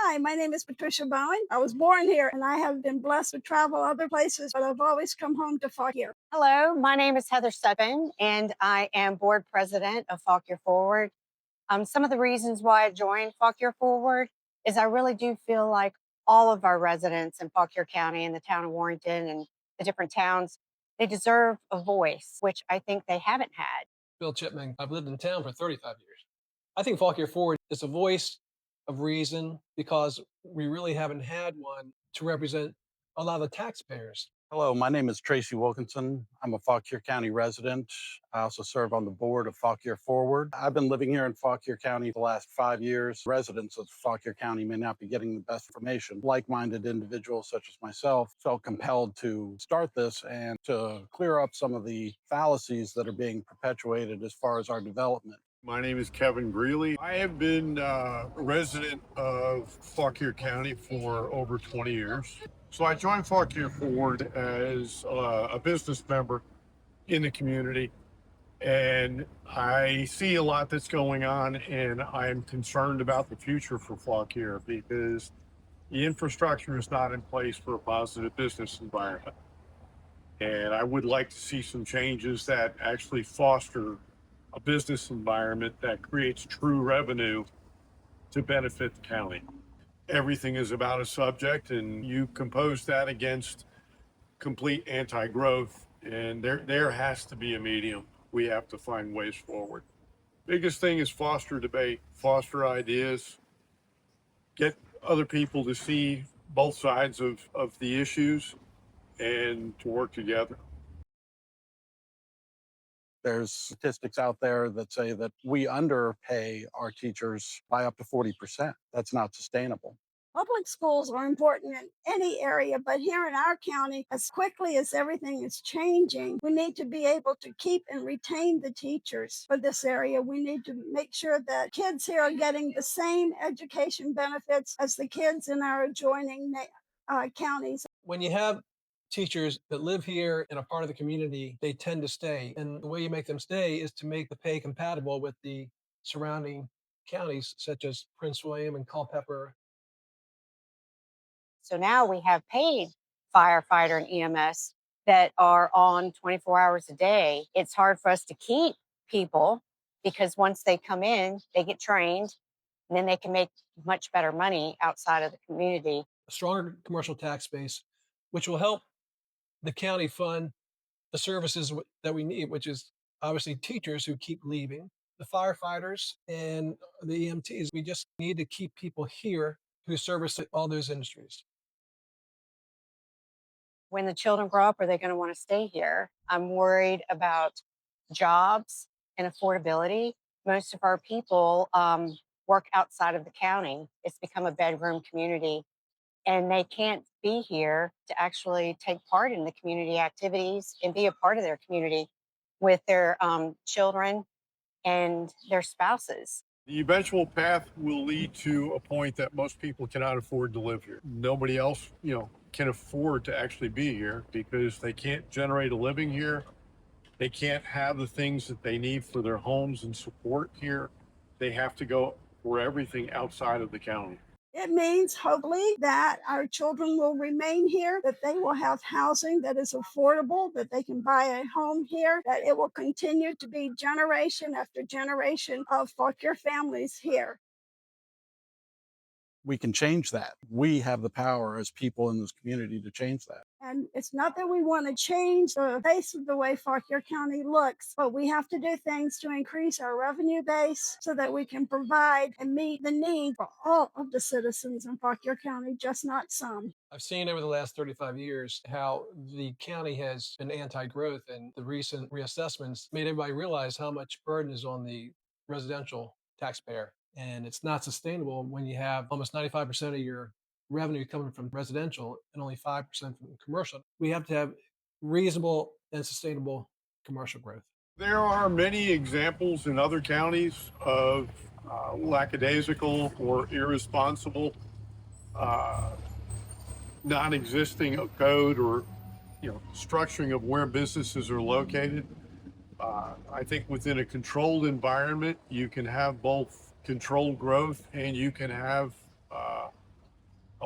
Hi, my name is Patricia Bowen. I was born here and I have been blessed to travel other places, but I've always come home to Fauquier. Hello, my name is Heather Sutton, and I am board president of Fauquier Forward. Some of the reasons why I joined Fauquier Forward is I really do feel like all of our residents in Fauquier County and the town of Warrington and the different towns, they deserve a voice, which I think they haven't had. Bill Chipman. I've lived in town for 35 years. I think Fauquier Forward is a voice of reason because we really haven't had one to represent a lot of the taxpayers. Hello, my name is Tracy Wilkinson. I'm a Fauquier County resident. I also serve on the board of Fauquier Forward. I've been living here in Fauquier County the last 5 years. Residents of Fauquier County may not be getting the best information. Like-minded individuals such as myself felt compelled to start this and to clear up some of the fallacies that are being perpetuated as far as our development. My name is Kevin Greeley. I have been a resident of Fauquier County for over 20 years. So I joined Fauquier Forward as a business member in the community. And I see a lot that's going on, and I'm concerned about the future for Fauquier because the infrastructure is not in place for a positive business environment. And I would like to see some changes that actually foster a business environment that creates true revenue to benefit the county. Everything is about a subject, and you compose that against complete anti-growth, and there has to be a medium. We have to find ways forward. Biggest thing is foster debate, foster ideas, get other people to see both sides of the issues and to work together. There's statistics out there that say that we underpay our teachers by up to 40%. That's not sustainable. Public schools are important in any area, but here in our county, as quickly as everything is changing, we need to be able to keep and retain the teachers for this area. We need to make sure that kids here are getting the same education benefits as the kids in our adjoining counties. When you have teachers that live here in a part of the community, they tend to stay. And the way you make them stay is to make the pay compatible with the surrounding counties, such as Prince William and Culpeper. So now we have paid firefighter and EMS that are on 24 hours a day. It's hard for us to keep people because once they come in, they get trained and then they can make much better money outside of the community. A stronger commercial tax base, which will help the county fund the services that we need, which is obviously teachers who keep leaving, the firefighters and the EMTs. We just need to keep people here who service all those industries. When the children grow up, are they going to want to stay here? I'm worried about jobs and affordability. Most of our people work outside of the county. It's become a bedroom community, and they can't be here to actually take part in the community activities and be a part of their community with their children and their spouses. The eventual path will lead to a point that most people cannot afford to live here. Nobody else, can afford to actually be here because they can't generate a living here. They can't have the things that they need for their homes and support here. They have to go for everything outside of the county. It means, hopefully, that our children will remain here, that they will have housing that is affordable, that they can buy a home here, that it will continue to be generation after generation of Fauquier families here. We can change that. We have the power as people in this community to change that. And it's not that we want to change the face of the way Fauquier County looks, but we have to do things to increase our revenue base so that we can provide and meet the need for all of the citizens in Fauquier County, just not some. I've seen over the last 35 years how the county has been anti-growth, and the recent reassessments made everybody realize how much burden is on the residential taxpayer. And it's not sustainable when you have almost 95% of your revenue coming from residential and only 5% from commercial. We have to have reasonable and sustainable commercial growth. There are many examples in other counties of lackadaisical or irresponsible non-existing of code or structuring of where businesses are located. I think within a controlled environment, you can have both controlled growth and you can have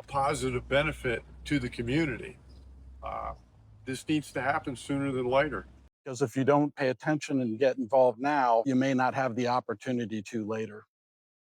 positive benefit to the community. This needs to happen sooner than later. Because if you don't pay attention and get involved now, you may not have the opportunity to later.